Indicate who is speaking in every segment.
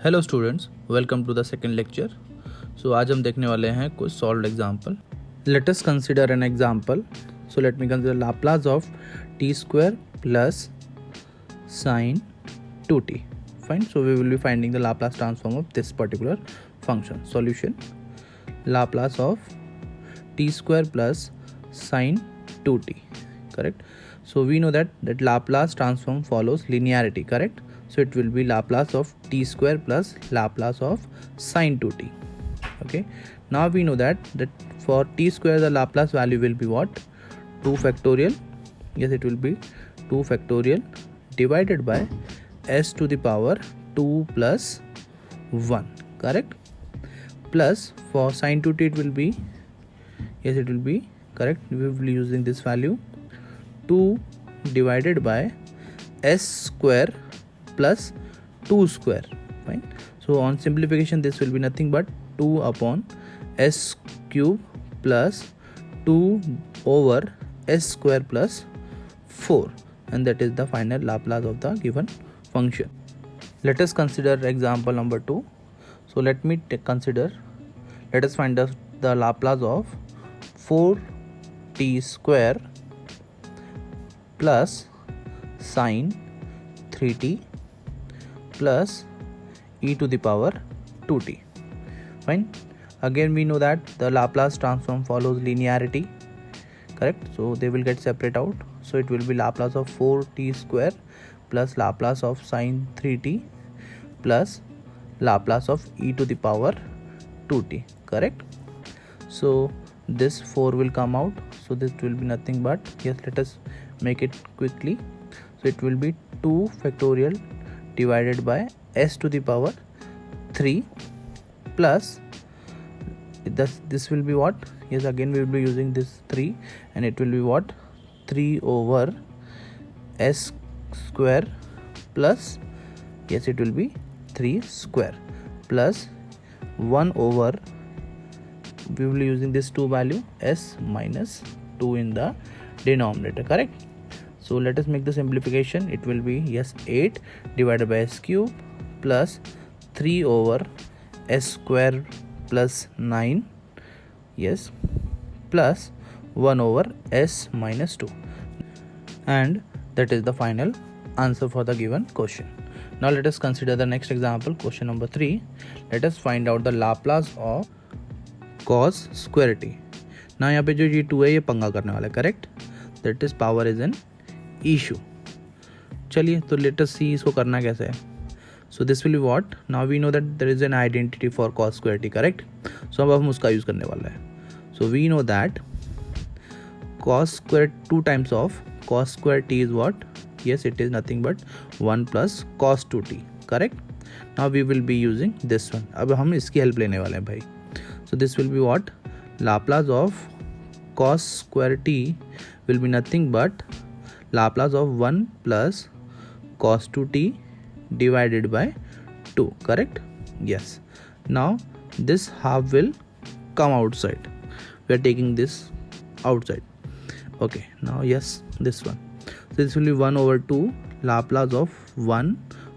Speaker 1: Hello students, welcome to the second lecture. So आज हम देखने वाले हैं कुछ solved example. Let us consider an example. So let me consider Laplace of t square plus sine 2t. Fine. So we will be finding the Laplace transform of this particular function. Solution: Laplace of t square plus sine 2t. Correct. So we know that Laplace transform follows linearity. Correct. So it will be Laplace of t square plus Laplace of sine 2t. Okay. Now we know that for t square the Laplace value will be what? 2 factorial. Yes, it will be 2 factorial divided by s to the power 2 plus 1. Correct. Plus for sine 2t it will be, yes, it will be correct. We will be using this value 2 divided by s square plus 2 square. Fine. So on simplification this will be nothing but 2 upon s cube plus 2 over s square plus 4, and that is the final Laplace of the given function. Let us consider example number 2. So let us find the Laplace of 4t square plus sine 3t plus e to the power 2t. Fine. Again we know that the Laplace transform follows linearity. Correct. So they will get separate out. So it will be Laplace of 4t square plus Laplace of sine 3t plus Laplace of e to the power 2t. Correct. So this 4 will come out. So this will be nothing but, yes, let us make it quickly. So it will be 2 factorial divided by s to the power 3 plus this will be what? Yes, again we will be using this 3 and it will be what? 3 over s square plus, yes, it will be 3 square plus 1 over, we will be using this 2 value, s minus 2 in the denominator. Correct. So let us make the simplification. It will be, yes, 8 divided by s cube plus 3 over s square plus 9, yes, plus 1 over s minus 2, and that is the final answer for the given question. Now let us consider the next example, question number 3. Let us find out the Laplace of cos square t. Now यहाँ पे जो ये 2 है ये पंगा करने वाला है. Correct. That is power is an issue. चलिए तो लेट अस सी इसको करना कैसे है. So this will be what. Now we know that there is an identity for cos square t. Correct. So अब हम उसका यूज़ करने वाला है. So we know that cos square 2 times of cos square t is what. yes, it is nothing but 1 plus cos 2t. correct. now we will be using this one. अब हम इसकी help लेने वाले हैं भाई. so this will be what? Laplace of cos square t will be nothing but Laplace of 1 plus cos 2t divided by 2. correct. yes. now this half will come outside. We are taking this outside. okay. now yes, this one. So this will be 1 over 2 Laplace of 1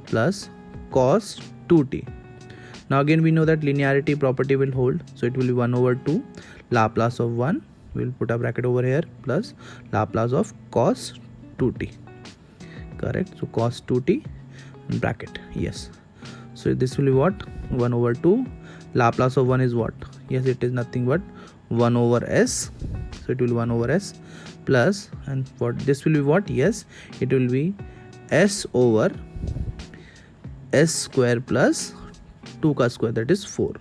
Speaker 1: plus cos 2t. Now again we know that linearity property will hold. So it will be 1 over 2 Laplace of 1. We will put a bracket over here plus Laplace of cos 2t. Correct. So cos 2t bracket. Yes. So this will be what? 1 over 2. Laplace of 1 is what? Yes, it is nothing but 1 over s. So it will be 1 over s plus, and what this will be what? Yes, it will be s over s square plus 2 ka square, that is 4.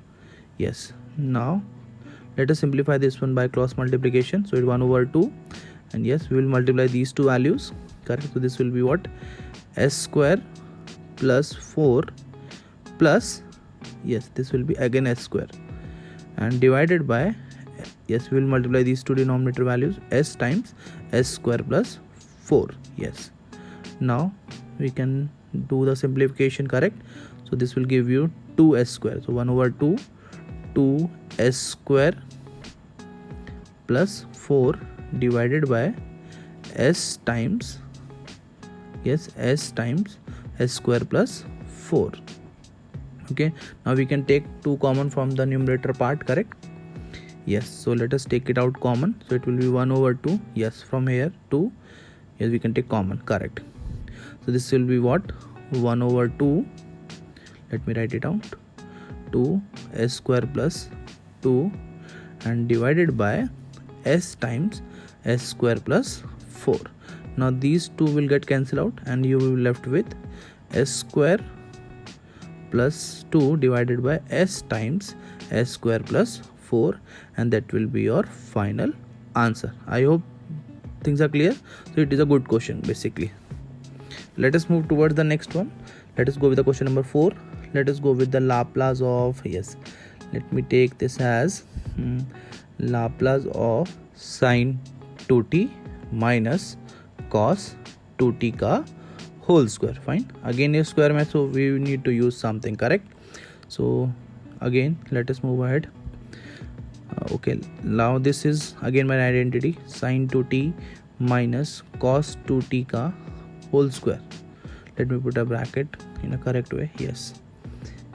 Speaker 1: yes. now let us simplify this one by cross multiplication. So it 1 over 2, and yes, we will multiply these two values. Correct. So this will be what? s square plus 4 plus, yes, this will be again s square, and divided by, yes, we will multiply these two denominator values, s times s square plus 4. yes. now we can do the simplification. Correct. So this will give you 2s square. So 1 over 2 2s square plus 4 divided by s times, yes, s times s square plus 4. Okay, now we can take 2 common from the numerator part, correct? Yes, so let us take it out common. So it will be 1 over 2. Yes, from here 2. Yes, we can take common, correct? So this will be what? 1 over 2. Let me write it out. 2 s square plus 2 and divided by s times s square plus 4. Now these two will get cancelled out and you will be left with s square plus 2 divided by s times s square plus 4, and that will be your final answer. I hope things are clear. So it is a good question basically. Let us move towards the next one. Let us go with the question number 4. Let us go with the Laplace of, yes, let me take this as Laplace of sin 2t minus cos 2t का whole square. Fine, again a square में, so we need to use something, correct? So again let us move ahead. Okay, now this is again my identity, sin 2t minus cos 2t का whole square. Let me put a bracket in a correct way. Yes,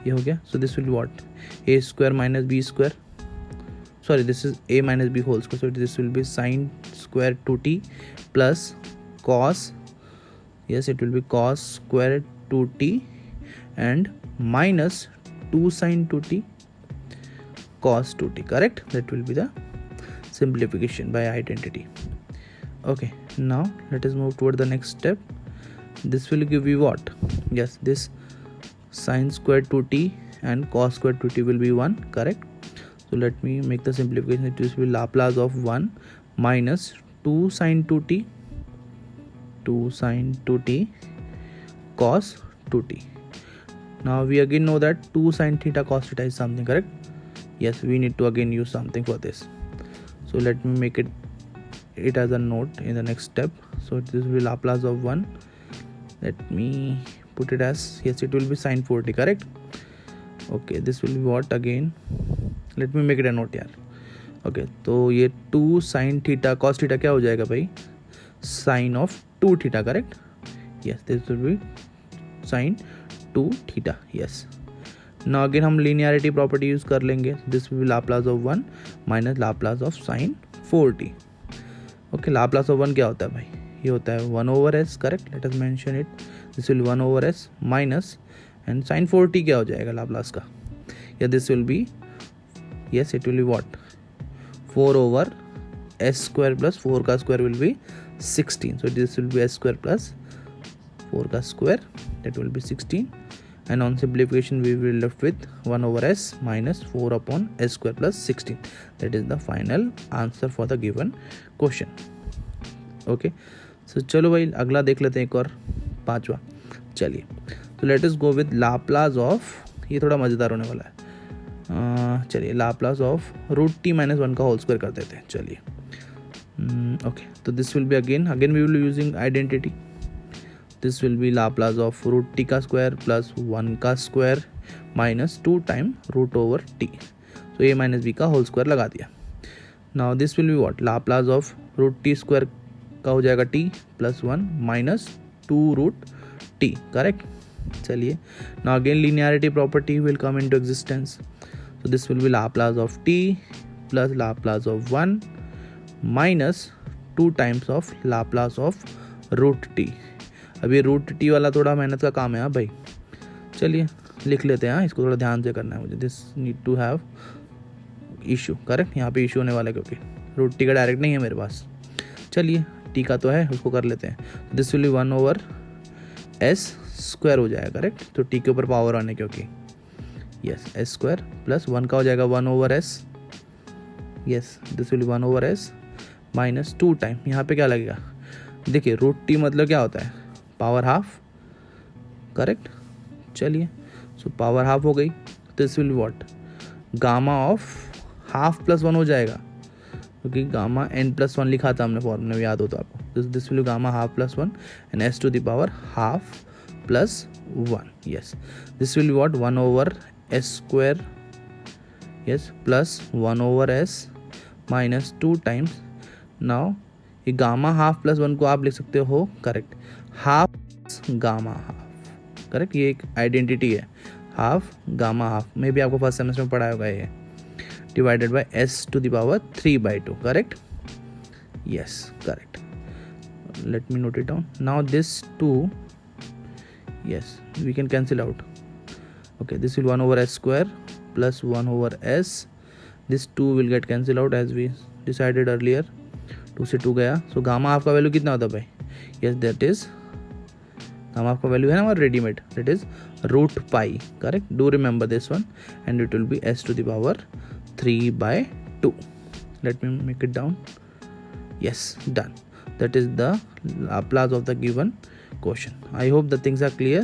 Speaker 1: ये हो गया. So this will be what? A square minus b square. Sorry, this is a minus b whole square. So this will be sin square 2t plus cos. Yes, it will be cos square 2t and minus 2 sin 2t cos 2t, correct? That will be the simplification by identity. Okay, now let us move toward the next step. This will give you what? Yes, this sin square 2t and cos square 2t will be 1, correct? So let me make the simplification. It will be Laplace of 1 minus 2 sin 2t cos 2t. Now we again know that 2 sin theta cos theta is something, correct? Yes, we need to again use something for this. So let me make it as a note in the next step. So this will be Laplace of 1. Let me put it as, yes, it will be sin 4t, correct? Okay, this will be what again? Let me make it a note यार. Okay, तो ये 2 sin theta cos theta क्या हो जाएगा भाई? Sin of 2 theta, correct? Yes, this will be sin 2 theta. Yes. Now again हम linearity property use कर लेंगे. This will be Laplace of 1 minus Laplace of sin 4t. Okay, Laplace of 1 क्या होता है भाई? ये होता है 1 over s, correct? Let us mention it. This will be 1 over s minus and sin 4t क्या हो जाएगा Laplace का? Yeah, this will be, yes, it will be what? 4 over s square plus 4 का square will be 16. So this will be s square plus 4 का square, that will be 16. And on simplification we will left with 1 over s minus 4 upon s square plus 16. That is the final answer for the given question. Okay, so चलो भाई अगला देख लेते हैं, एक और पांचवा. चलिए, तो let us go with Laplace of, ये थोड़ा मज़ेदार होने वाला है. चलिए, Laplace of root t minus 1 का होल स्क्वायर कर देते हैं. चलिए, ओके, तो this will be again we will using identity. This will be Laplace of root t का स्क्वायर प्लस 1 का square minus 2 time root over t. तो a minus b का होल स्क्वायर लगा दिया. Now this will be what? Laplace of root t square का हो जाएगा t plus 1 minus 2 root t, correct? चलिए, now again linearity property will come into existence. So this will be Laplace of t plus Laplace of 1 minus 2 times of Laplace of root t. अभी root t वाला थोड़ा मेहनत का काम है. हाँ भाई, चलिए लिख लेते हैं. इसको थोड़ा ध्यान से करना है मुझे. This need to have issue, correct? यहाँ पे इशू होने वाला है क्योंकि रूट टी का डायरेक्ट नहीं है मेरे पास. चलिए, टी का तो है, उसको कर लेते हैं. This will B 1 over S square हो जाएगा, करेक्ट? तो टी के ऊपर पावर आने क्योंकि यस, एस स्क्वायर प्लस 1 का हो जाएगा 1 over S. Yes, this will B 1 over S minus 2 time, यहाँ पे क्या लगेगा? देखिए, रूट टी मतलब क्या होता है? Power half, correct? चलिए, सो पावर हाफ हो गई. This will be what? Gamma of half plus 1 हो जाएगा, क्योंकि गामा n प्लस 1 लिखा था हमने फॉर्मूला में, याद हो तो आपको. This will gamma half plus 1 and s to the power half plus 1. Yes, this will what? 1 over s square, yes, plus 1 over s minus 2 times. Now ये गामा हाफ प्लस 1 को आप लिख सकते हो, correct? Half gamma half, correct? ये एक identity है. Half gamma half, मे भी आपको फर्स्ट सेमेस्टर में पढ़ाया होगा ये, divided by s to the power 3/2, correct? Yes, correct. Let me note it down. Now this 2, yes, we can cancel out. Okay, this will 1 over s square plus 1 over s. This 2 will get cancelled out as we decided earlier. 2 से 2 गया. So gamma half का value कितना होता है भाई? Yes, that is gamma half का value है ना हमारा readymade, that is root pi, correct? Do remember this one, and it will be s to the power 3/2. Let me make it down. Yes, done. That is the Laplace of the given question. I hope the things are clear.